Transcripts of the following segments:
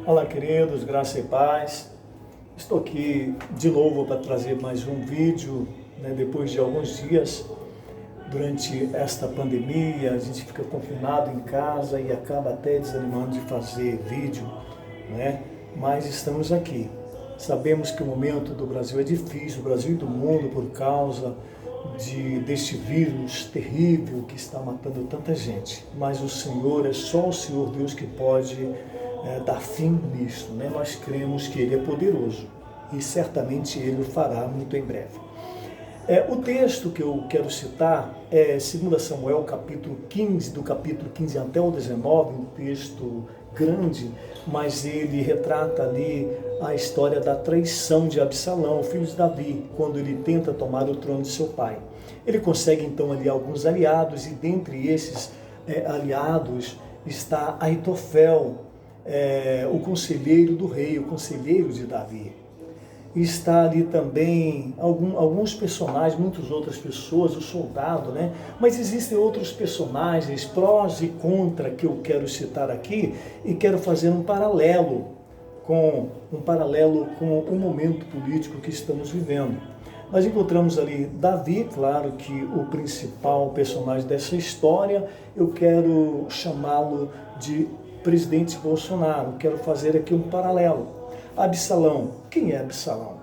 Olá, queridos, graça e paz. Estou aqui de novo para trazer mais um vídeo, depois de alguns dias. Durante esta pandemia, a gente fica confinado em casa e acaba até desanimando de fazer vídeo, né? Mas estamos aqui. Sabemos que o momento do Brasil é difícil, do Brasil e do mundo, por causa deste vírus terrível que está matando tanta gente. Mas o Senhor, é só o Senhor Deus que pode dar fim nisso, né? Nós cremos que Ele é poderoso e certamente Ele o fará muito em breve. O texto que eu quero citar é 2 Samuel, capítulo 15, do capítulo 15 até o 19, um texto grande, mas ele retrata ali a história da traição de Absalão, filho de Davi, quando ele tenta tomar o trono de seu pai. Ele consegue então ali alguns aliados, e dentre esses aliados está Aitofel, o conselheiro do rei, o conselheiro de Davi. Está ali também alguns personagens, muitas outras pessoas, o soldado, né? Mas existem outros personagens, prós e contra, que eu quero citar aqui, e quero fazer um paralelo com o momento político que estamos vivendo. Nós encontramos ali Davi, claro que o principal personagem dessa história, eu quero chamá-lo de presidente Bolsonaro. Quero fazer aqui um paralelo. Absalão. Quem é Absalão?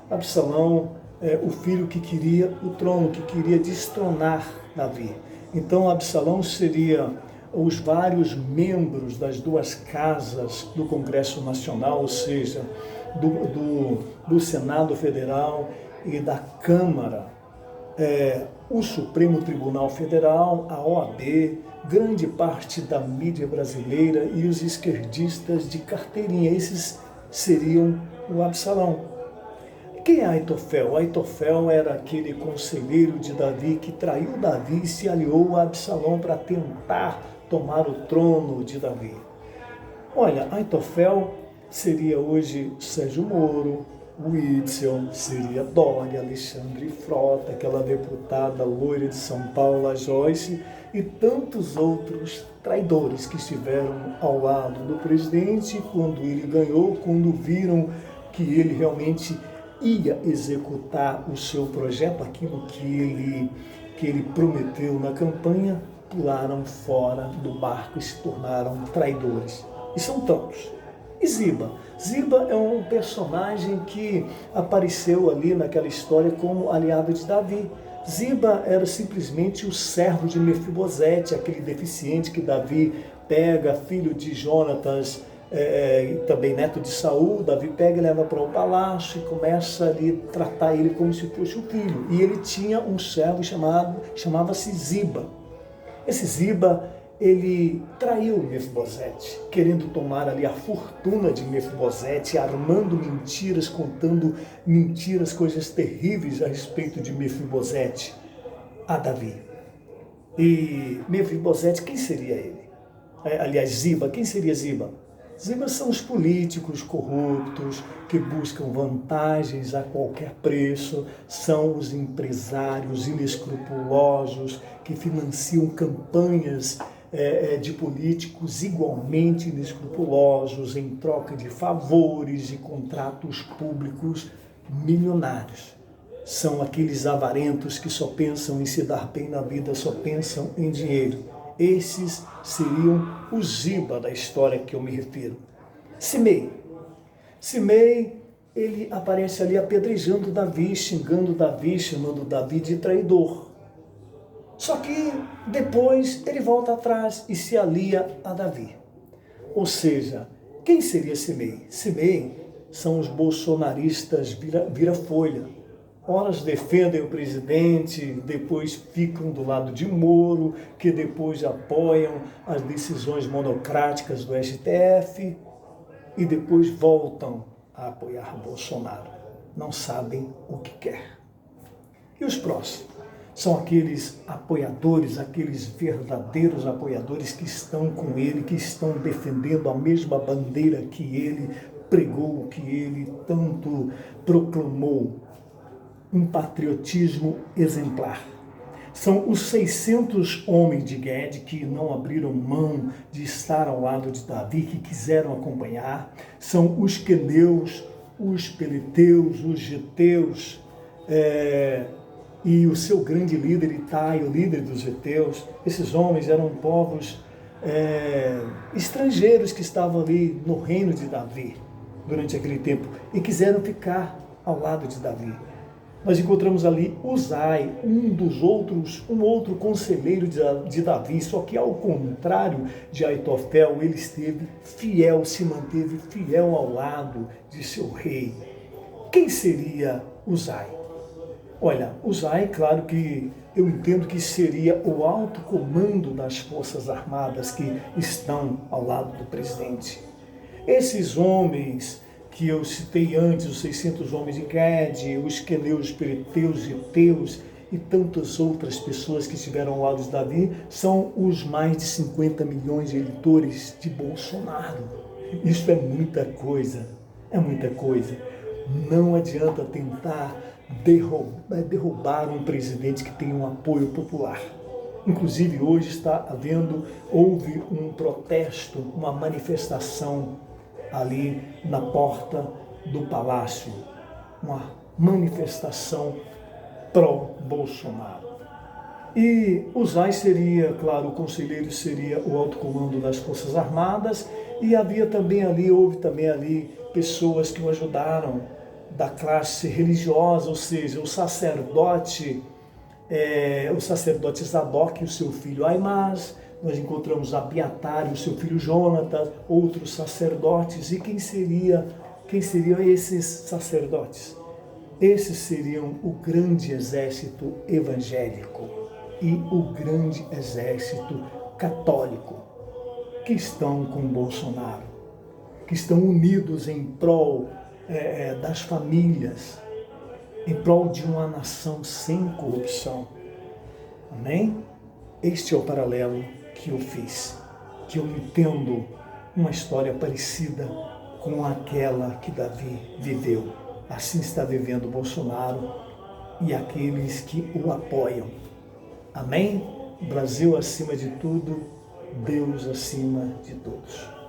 Absalão é o filho que queria o trono, que queria destronar Davi. Então Absalão seria os vários membros das duas casas do Congresso Nacional, ou seja, do Senado Federal e da Câmara, o Supremo Tribunal Federal, a OAB, grande parte da mídia brasileira e os esquerdistas de carteirinha. Esses seriam o Absalão. Quem é Aitofel? Aitofel era aquele conselheiro de Davi que traiu Davi e se aliou a Absalão para tentar tomar o trono de Davi. Olha, Aitofel seria hoje Sérgio Moro, Witzel, seria Dória, Alexandre Frota, aquela deputada loira de São Paulo, a Joyce, e tantos outros traidores que estiveram ao lado do presidente quando ele ganhou, quando viram que ele realmente ia executar o seu projeto, aquilo que ele prometeu na campanha, pularam fora do barco e se tornaram traidores. E são tantos. E Ziba? Ziba é um personagem que apareceu ali naquela história como aliado de Davi. Ziba era simplesmente o servo de Mefibosete, aquele deficiente que Davi pega, filho de Jonatas, também neto de Saul. Davi pega e leva para o palácio e começa ali a tratar ele como se fosse um filho. E ele tinha um servo chamava-se Ziba. Esse Ziba, ele traiu Mefibosete, querendo tomar ali a fortuna de Mefibosete, armando mentiras, contando mentiras, coisas terríveis a respeito de Mefibosete a Davi. E Mefibosete, quem seria ele? Aliás, Ziba, quem seria Ziba? Ziba são os políticos corruptos que buscam vantagens a qualquer preço, são os empresários inescrupulosos que financiam campanhas de políticos igualmente inescrupulosos em troca de favores e contratos públicos milionários. São aqueles avarentos que só pensam em se dar bem na vida, só pensam em dinheiro. Esses seriam os Ziba da história que eu me refiro. Simei, ele aparece ali apedrejando Davi, xingando Davi, chamando Davi de traidor. Só que depois ele volta atrás e se alia a Davi. Ou seja, quem seria Simei? Simei são os bolsonaristas vira-folha. Horas defendem o presidente, depois ficam do lado de Moro, que depois apoiam as decisões monocráticas do STF e depois voltam a apoiar Bolsonaro. Não sabem o que quer. E os próximos? São aqueles apoiadores, aqueles verdadeiros apoiadores que estão com ele, que estão defendendo a mesma bandeira que ele pregou, que ele tanto proclamou. Um patriotismo exemplar. São os 600 homens de Gede que não abriram mão de estar ao lado de Davi, que quiseram acompanhar. são os queneus, os peliteus, os geteus, e o seu grande líder Itai, o líder dos heteus. Esses homens eram povos estrangeiros que estavam ali no reino de Davi durante aquele tempo e quiseram ficar ao lado de Davi. Nós encontramos ali Uzai, um outro conselheiro de Davi, só que ao contrário de Aitofel, ele esteve fiel, se manteve fiel ao lado de seu rei. Quem seria Uzai? Olha, Uzai, claro que eu entendo que seria o alto comando das Forças Armadas que estão ao lado do presidente. Esses homens que eu citei antes, os 600 homens de Gade, os queneus, os periteus, geteus e tantas outras pessoas que estiveram ao lado de Davi, são os mais de 50 milhões de eleitores de Bolsonaro. Isso é muita coisa, é muita coisa. Não adianta tentar derrubar um presidente que tem um apoio popular. Inclusive hoje houve um protesto, uma manifestação ali na porta do palácio, uma manifestação pró-Bolsonaro. E Uzai seria, claro, o conselheiro seria o alto comando das Forças Armadas, e houve também ali pessoas que o ajudaram da classe religiosa, ou seja, o sacerdote Zadok e o seu filho Aimás. Nós encontramos Abiatar e o seu filho Jonatas, outros sacerdotes. E quem seriam esses sacerdotes? Esses seriam o grande exército evangélico e o grande exército católico, que estão com Bolsonaro, que estão unidos em prol das famílias, em prol de uma nação sem corrupção. Amém? Este é o paralelo que eu fiz, que eu entendo uma história parecida com aquela que Davi viveu. Assim está vivendo Bolsonaro e aqueles que o apoiam. Amém? Brasil acima de tudo, Deus acima de todos.